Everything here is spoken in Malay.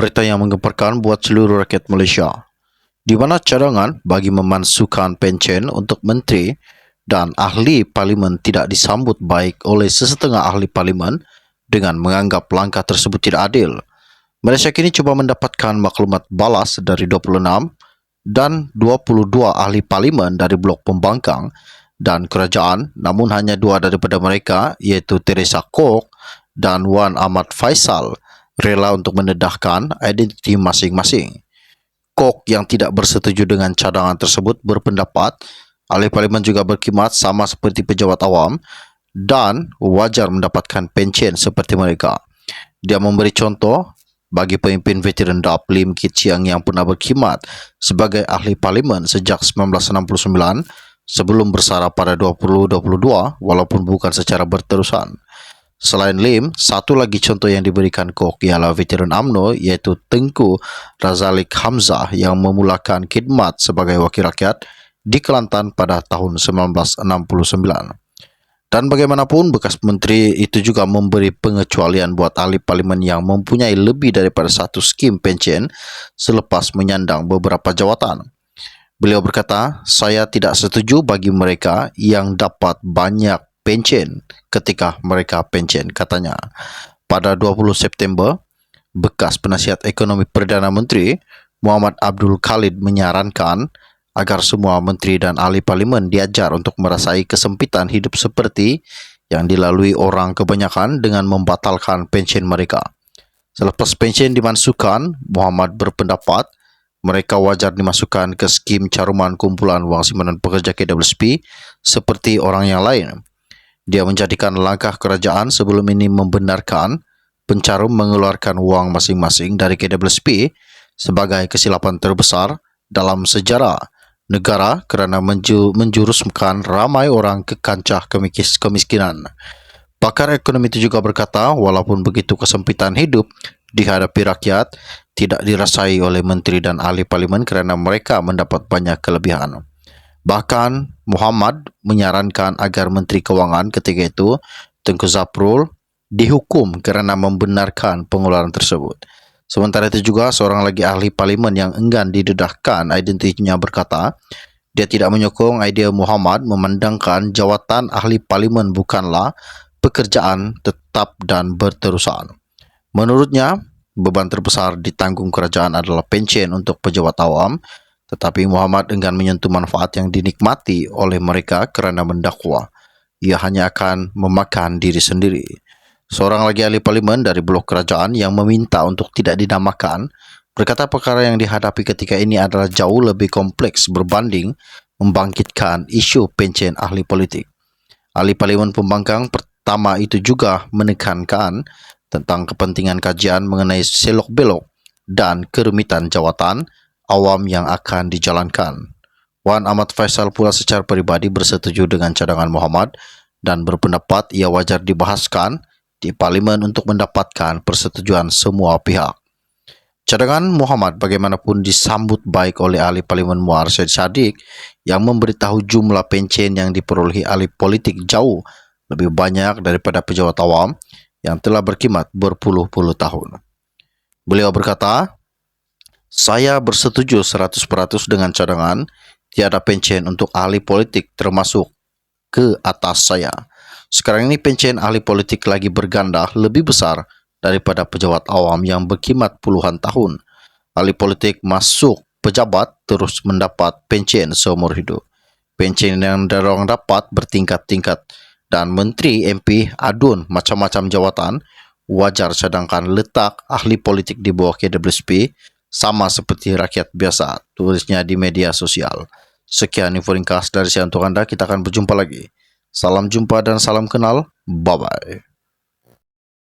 berita yang menggemparkan buat seluruh rakyat Malaysia, di mana cadangan bagi memasukkan pencen untuk menteri dan ahli parlimen tidak disambut baik oleh sesetengah ahli parlimen dengan menganggap langkah tersebut tidak adil. Malaysia kini cuba mendapatkan maklumat balas dari 26 dan 22 ahli parlimen dari blok pembangkang dan kerajaan, namun hanya dua daripada mereka iaitu Teresa Kok dan Wan Ahmad Faisal rela untuk mendedahkan identiti masing-masing. Kok yang tidak bersetuju dengan cadangan tersebut berpendapat ahli parlimen juga berkhidmat sama seperti pejabat awam dan wajar mendapatkan pencen seperti mereka. Dia memberi contoh bagi pemimpin veteran DAP Lim Kit Chiang yang pernah berkhidmat sebagai ahli parlimen sejak 1969 sebelum bersara pada 2022 walaupun bukan secara berterusan. Selain Lim, satu lagi contoh yang diberikan Kok ialah veteran UMNO iaitu Tengku Razalik Hamzah yang memulakan khidmat sebagai wakil rakyat di Kelantan pada tahun 1969. Dan bagaimanapun, bekas menteri itu juga memberi pengecualian buat ahli parlimen yang mempunyai lebih daripada satu skim pencen selepas menyandang beberapa jawatan. Beliau berkata, "Saya tidak setuju bagi mereka yang dapat banyak pencen ketika mereka pencen," katanya. Pada 20 September, bekas penasihat ekonomi Perdana Menteri Muhammad Abdul Khalid menyarankan agar semua menteri dan ahli parlimen diajar untuk merasai kesempitan hidup seperti yang dilalui orang kebanyakan dengan membatalkan pencen mereka. Selepas pencen dimasukkan, Muhammad berpendapat mereka wajar dimasukkan ke skim caruman kumpulan wang simpanan pekerja KWSP seperti orang yang lain. Dia menjadikan langkah kerajaan sebelum ini membenarkan pencarum mengeluarkan wang masing-masing dari KWSP sebagai kesilapan terbesar dalam sejarah negara kerana menjuruskan ramai orang ke kancah kemiskinan. Pakar ekonomi itu juga berkata, walaupun begitu kesempitan hidup dihadapi rakyat tidak dirasai oleh menteri dan ahli parlimen kerana mereka mendapat banyak kelebihan. Bahkan Muhammad menyarankan agar Menteri Kewangan ketika itu, Tengku Zaprul, dihukum kerana membenarkan pengeluaran tersebut. Sementara itu juga seorang lagi ahli parlimen yang enggan didedahkan identitinya berkata, dia tidak menyokong idea Muhammad memandangkan jawatan ahli parlimen bukanlah pekerjaan tetap dan berterusan. Menurutnya, beban terbesar ditanggung kerajaan adalah pencen untuk pejabat awam, tetapi Muhammad enggan menyentuh manfaat yang dinikmati oleh mereka kerana mendakwa. Ia hanya akan memakan diri sendiri. Seorang lagi ahli parlimen dari blok kerajaan yang meminta untuk tidak dinamakan berkata perkara yang dihadapi ketika ini adalah jauh lebih kompleks berbanding membangkitkan isu pencen ahli politik. Ahli parlimen pembangkang pertama itu juga menekankan tentang kepentingan kajian mengenai selok-belok dan kerumitan jawatan awam yang akan dijalankan. Wan Ahmad Faisal pula secara peribadi bersetuju dengan cadangan Muhammad dan berpendapat ia wajar dibahaskan di parlimen untuk mendapatkan persetujuan semua pihak. Cadangan Muhammad bagaimanapun disambut baik oleh ahli parlimen Muar Syed Saddiq yang memberitahu jumlah pencen yang diperolehi ahli politik jauh lebih banyak daripada pejabat awam yang telah berkhidmat berpuluh-puluh tahun. Beliau berkata, "Saya bersetuju 100% dengan cadangan tiada pencen untuk ahli politik termasuk ke atas saya. Sekarang ini pencen ahli politik lagi berganda lebih besar daripada pejabat awam yang berkhidmat puluhan tahun. Ahli politik masuk pejabat terus mendapat pencen seumur hidup. Pencen yang diorang dapat bertingkat-tingkat dan menteri MP adun macam-macam jawatan wajar sedangkan letak ahli politik di bawah KWSP sama seperti rakyat biasa," tulisnya di media sosial. Sekian info ringkas dari saya untuk anda. Kita akan berjumpa lagi. Salam jumpa dan salam kenal. Bye-bye.